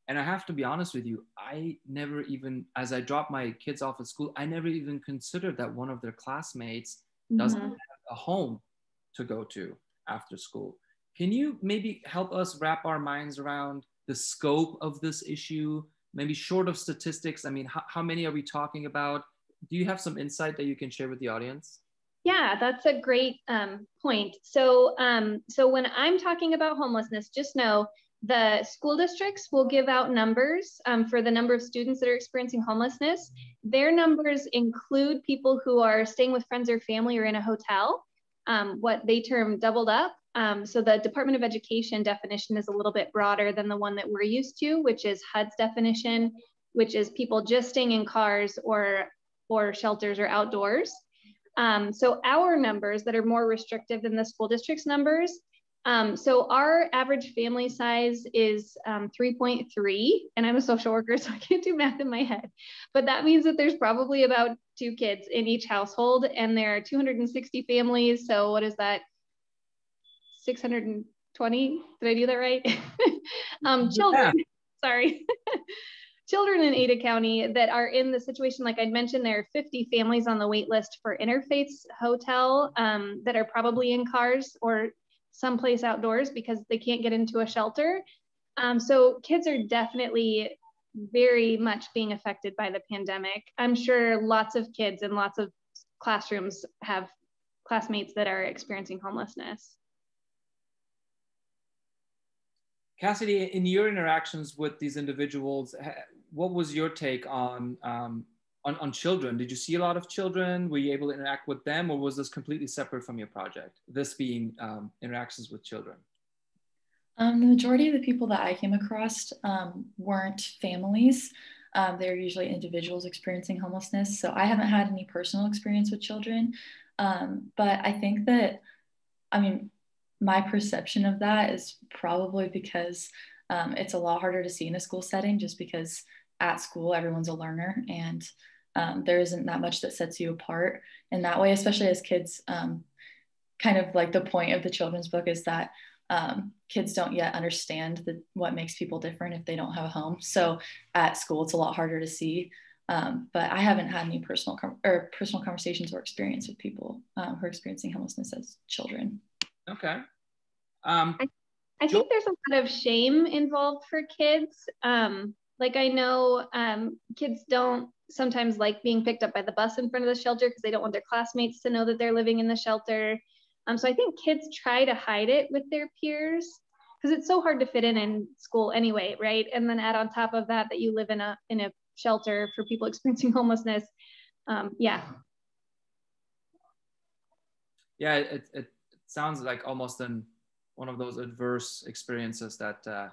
And I have to be honest with you, I never even, as I drop my kids off at school, I never even considered that one of their classmates doesn't have a home to go to after school. Can you maybe help us wrap our minds around the scope of this issue? Maybe short of statistics, I mean, how many are we talking about? Do you have some insight that you can share with the audience? Yeah, that's a great point. So when I'm talking about homelessness, just know the school districts will give out numbers for the number of students that are experiencing homelessness. Their numbers include people who are staying with friends or family or in a hotel, what they term doubled up. So the Department of Education definition is a little bit broader than the one that we're used to, which is HUD's definition, which is people just staying in cars or shelters or outdoors. So our numbers that are more restrictive than the school district's numbers. So our average family size is 3.3, and I'm a social worker, so I can't do math in my head, but that means that there's probably about 2 kids in each household, and there are 260 families. So what is that? 620? Did I do that right? Children, sorry. Children in Ada County that are in the situation, like I'd mentioned, there are 50 families on the wait list for Interfaith Hotel that are probably in cars or someplace outdoors because they can't get into a shelter. So kids are definitely very much being affected by the pandemic. I'm sure lots of kids in lots of classrooms have classmates that are experiencing homelessness. Cassidy, in your interactions with these individuals, what was your take on children? Did you see a lot of children? Were you able to interact with them, or was this completely separate from your project, this being interactions with children? The majority of the people that I came across weren't families. They're usually individuals experiencing homelessness. So I haven't had any personal experience with children. But I think that, I mean, my perception of that is probably because it's a lot harder to see in a school setting, just because at school, everyone's a learner, and there isn't that much that sets you apart in that way, especially as kids. Kind of like the point of the children's book is that kids don't yet understand what makes people different if they don't have a home. So at school, it's a lot harder to see. But I haven't had any personal conversations or experience with people who are experiencing homelessness as children. Okay. I think there's a lot of shame involved for kids. Like I know kids don't sometimes like being picked up by the bus in front of the shelter because they don't want their classmates to know that they're living in the shelter. So I think kids try to hide it with their peers because it's so hard to fit in school anyway, right? And then add on top of that you live in a shelter for people experiencing homelessness. Yeah, it sounds like almost one of those adverse experiences that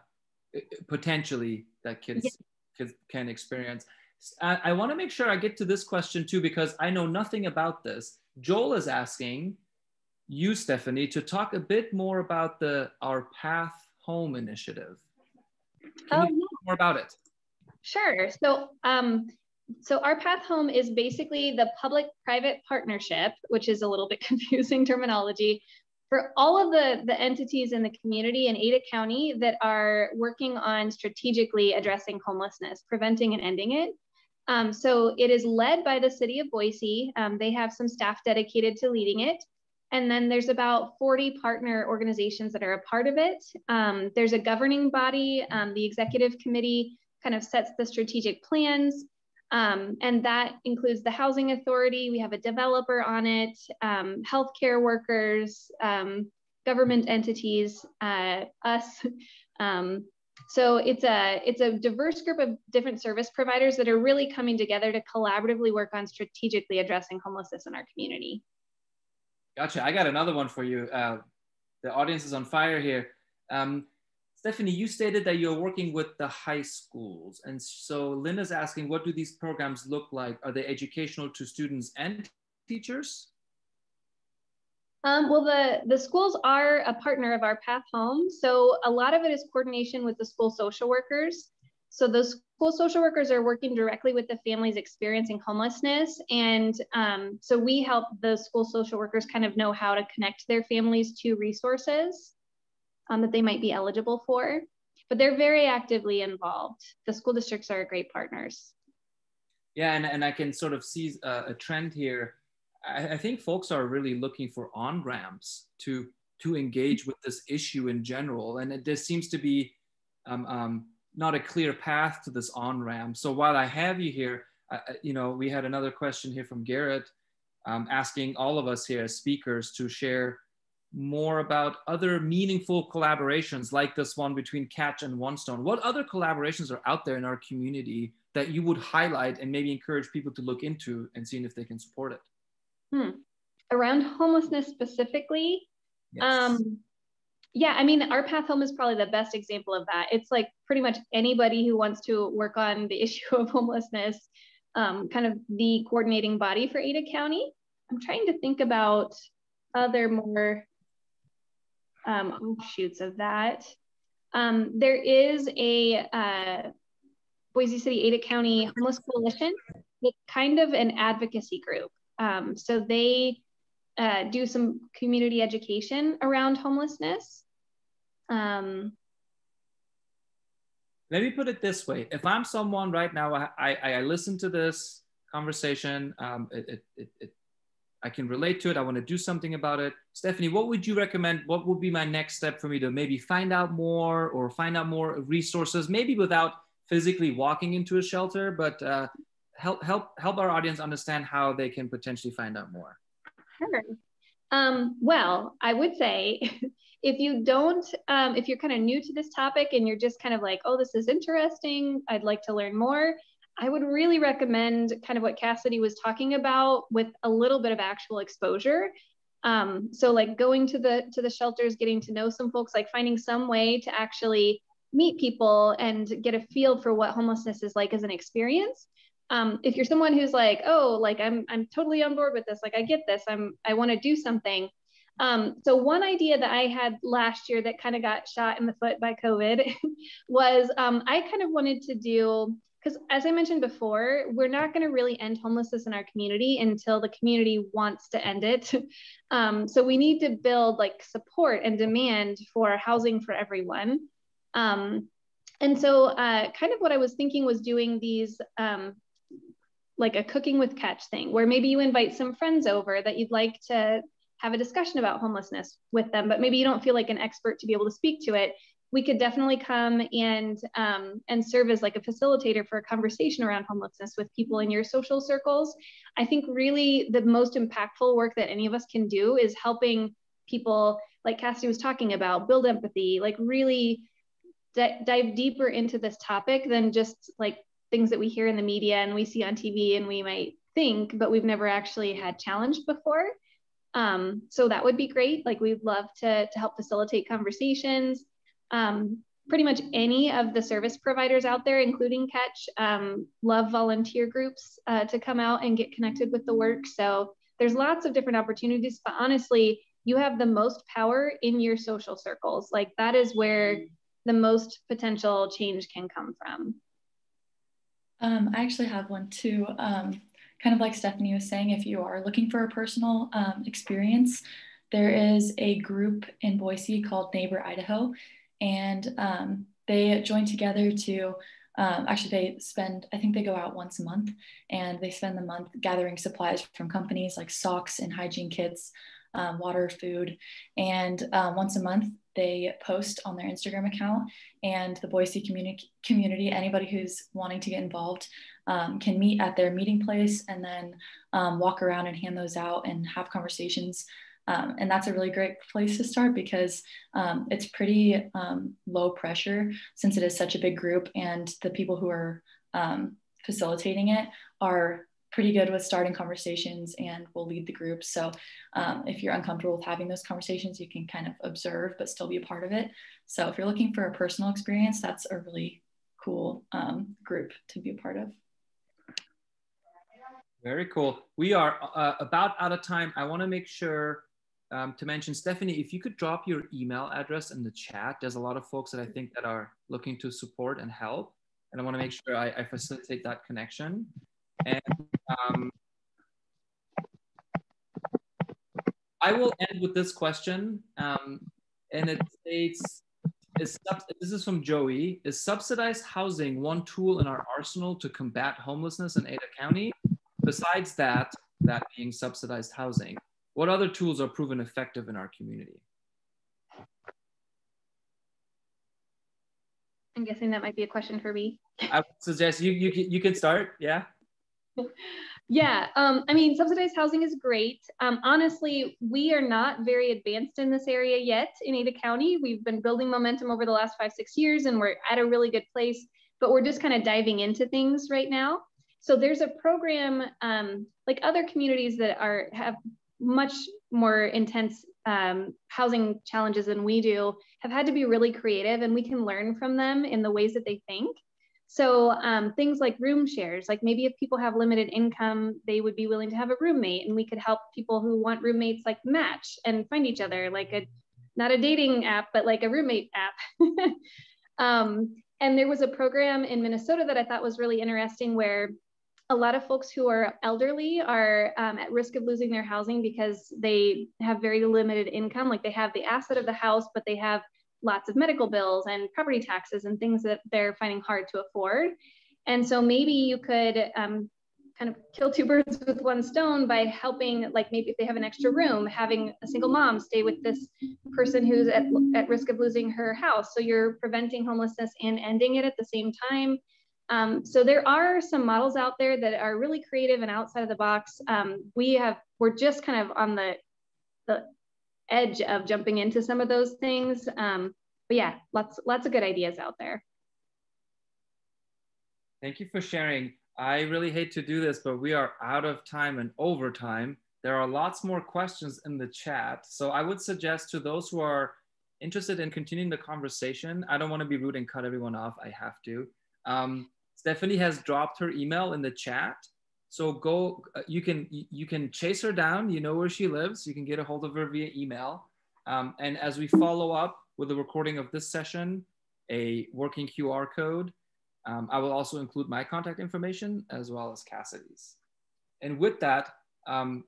potentially that kids can experience. I want to make sure I get to this question too, because I know nothing about this. Joel is asking you, Stephanie, to talk a bit more about our Path Home initiative. Can you talk more about it? Sure. So our Path Home is basically the public-private partnership, which is a little bit confusing terminology, for all of the entities in the community in Ada County that are working on strategically addressing homelessness, preventing and ending it. So it is led by the city of Boise. They have some staff dedicated to leading it. And then there's about 40 partner organizations that are a part of it. There's a governing body. The executive committee kind of sets the strategic plans. And that includes the housing authority. We have a developer on it, healthcare workers, government entities, us. So it's a diverse group of different service providers that are really coming together to collaboratively work on strategically addressing homelessness in our community. Gotcha. I got another one for you. The audience is on fire here. Stephanie, you stated that you're working with the high schools. And so Linda's asking, what do these programs look like? Are they educational to students and teachers? Well, the schools are a partner of our Path Home. So a lot of it is coordination with the school social workers. So the school social workers are working directly with the families experiencing homelessness. And so we help the school social workers kind of know how to connect their families to resources that they might be eligible for. but they're very actively involved. The school districts are great partners. Yeah, and I can sort of see a trend here. I think folks are really looking for on-ramps to engage with this issue in general. And there seems to be not a clear path to this on-ramp. So while I have you here, we had another question here from Garrett asking all of us here as speakers to share more about other meaningful collaborations like this one between Catch and One Stone. What other collaborations are out there in our community that you would highlight and maybe encourage people to look into and seeing if they can support it? Around homelessness specifically, yes. Yeah, I mean, Our Path Home is probably the best example of that. It's like pretty much anybody who wants to work on the issue of homelessness, kind of the coordinating body for Ada County. I'm trying to think about other more offshoots of that. There is a Boise City Ada County Homeless Coalition. It's kind of an advocacy group. So they do some community education around homelessness. Let me put it this way. If I'm someone right now, I listen to this conversation, I can relate to it. I want to do something about it. Stephanie, what would you recommend? What would be my next step for me to maybe find out more or find out more resources, maybe without physically walking into a shelter, but help our audience understand how they can potentially find out more? Sure. Well, I would say if you're kind of new to this topic and you're just kind of like, oh, this is interesting, I'd like to learn more, I would really recommend kind of what Cassidy was talking about with a little bit of actual exposure. So like going to the shelters, getting to know some folks, like finding some way to actually meet people and get a feel for what homelessness is like as an experience. If you're someone who's like, oh, like I'm totally on board with this, like I get this, I want to do something. So one idea that I had last year that kind of got shot in the foot by COVID was I kind of wanted to do, because as I mentioned before, we're not going to really end homelessness in our community until the community wants to end it. So we need to build like support and demand for housing for everyone. And so kind of what I was thinking was doing these like a cooking with Catch thing, where maybe you invite some friends over that you'd like to have a discussion about homelessness with them, but maybe you don't feel like an expert to be able to speak to it. We could definitely come and serve as like a facilitator for a conversation around homelessness with people in your social circles. I think really the most impactful work that any of us can do is helping people, like Cassidy was talking about, build empathy, like really dive deeper into this topic than just like things that we hear in the media and we see on TV and we might think, but we've never actually had challenged before. So that would be great. Like we'd love to help facilitate conversations. Pretty much any of the service providers out there, including Catch, love volunteer groups to come out and get connected with the work. So there's lots of different opportunities, but honestly, you have the most power in your social circles. Like that is where the most potential change can come from. I actually have one too. Kind of like Stephanie was saying, if you are looking for a personal experience, there is a group in Boise called Neighbor Idaho, and they join together to, actually I think they go out once a month, and they spend the month gathering supplies from companies like socks and hygiene kits, water, food, and once a month they post on their Instagram account, and the Boise community, anybody who's wanting to get involved can meet at their meeting place and then walk around and hand those out and have conversations. And that's a really great place to start because it's pretty low pressure since it is such a big group, and the people who are facilitating it are pretty good with starting conversations and will lead the group. So if you're uncomfortable with having those conversations, you can kind of observe but still be a part of it. So if you're looking for a personal experience, that's a really cool group to be a part of. Very cool. We are about out of time. I want to make sure to mention, Stephanie, if you could drop your email address in the chat. There's a lot of folks that I think that are looking to support and help, and I want to make sure I facilitate that connection. And I will end with this question, and it states, this is from Joey. Is subsidized housing one tool in our arsenal to combat homelessness in Ada County? Besides that being subsidized housing, what other tools are proven effective in our community? I'm guessing that might be a question for me. I would suggest you can start. Yeah. Yeah, I mean, subsidized housing is great. Honestly, we are not very advanced in this area yet in Ada County. We've been building momentum over the last 5-6 years, and we're at a really good place, but we're just kind of diving into things right now. So there's a program like other communities that have much more intense housing challenges than we do, have had to be really creative, and we can learn from them in the ways that they think. So things like room shares, like maybe if people have limited income, they would be willing to have a roommate, and we could help people who want roommates like match and find each other, like not a dating app, but like a roommate app. And there was a program in Minnesota that I thought was really interesting, where a lot of folks who are elderly are at risk of losing their housing because they have very limited income. Like they have the asset of the house, but they have lots of medical bills and property taxes and things that they're finding hard to afford. And so maybe you could kind of kill two birds with one stone by helping, like maybe if they have an extra room, having a single mom stay with this person who's at risk of losing her house. So you're preventing homelessness and ending it at the same time. So there are some models out there that are really creative and outside of the box. We're just kind of on the edge of jumping into some of those things. But yeah, lots of good ideas out there. Thank you for sharing. I really hate to do this, but we are out of time and over time. There are lots more questions in the chat. So I would suggest to those who are interested in continuing the conversation, I don't want to be rude and cut everyone off. I have to. Stephanie has dropped her email in the chat. So go, you can chase her down. You know where she lives. You can get a hold of her via email. And as we follow up with the recording of this session, a working QR code, I will also include my contact information as well as Cassidy's. And with that,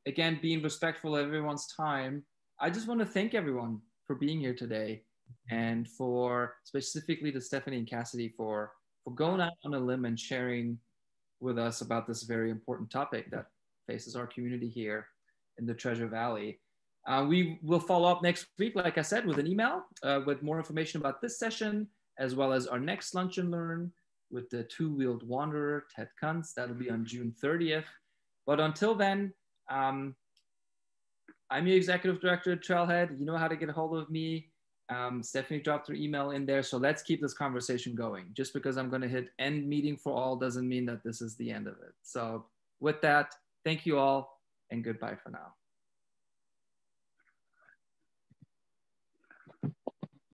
again, being respectful of everyone's time, I just want to thank everyone for being here today, and for specifically to Stephanie and Cassidy for going out on a limb and sharing with us about this very important topic that faces our community here in the Treasure Valley. We will follow up next week, like I said, with an email with more information about this session, as well as our next Lunch and Learn with the two-wheeled wanderer, Ted Kuntz. That'll be on June 30th. But until then, I'm your executive director at Trailhead. You know how to get a hold of me. Stephanie dropped her email in there. So let's keep this conversation going. Just because I'm going to hit end meeting for all doesn't mean that this is the end of it. So with that, thank you all and goodbye for now.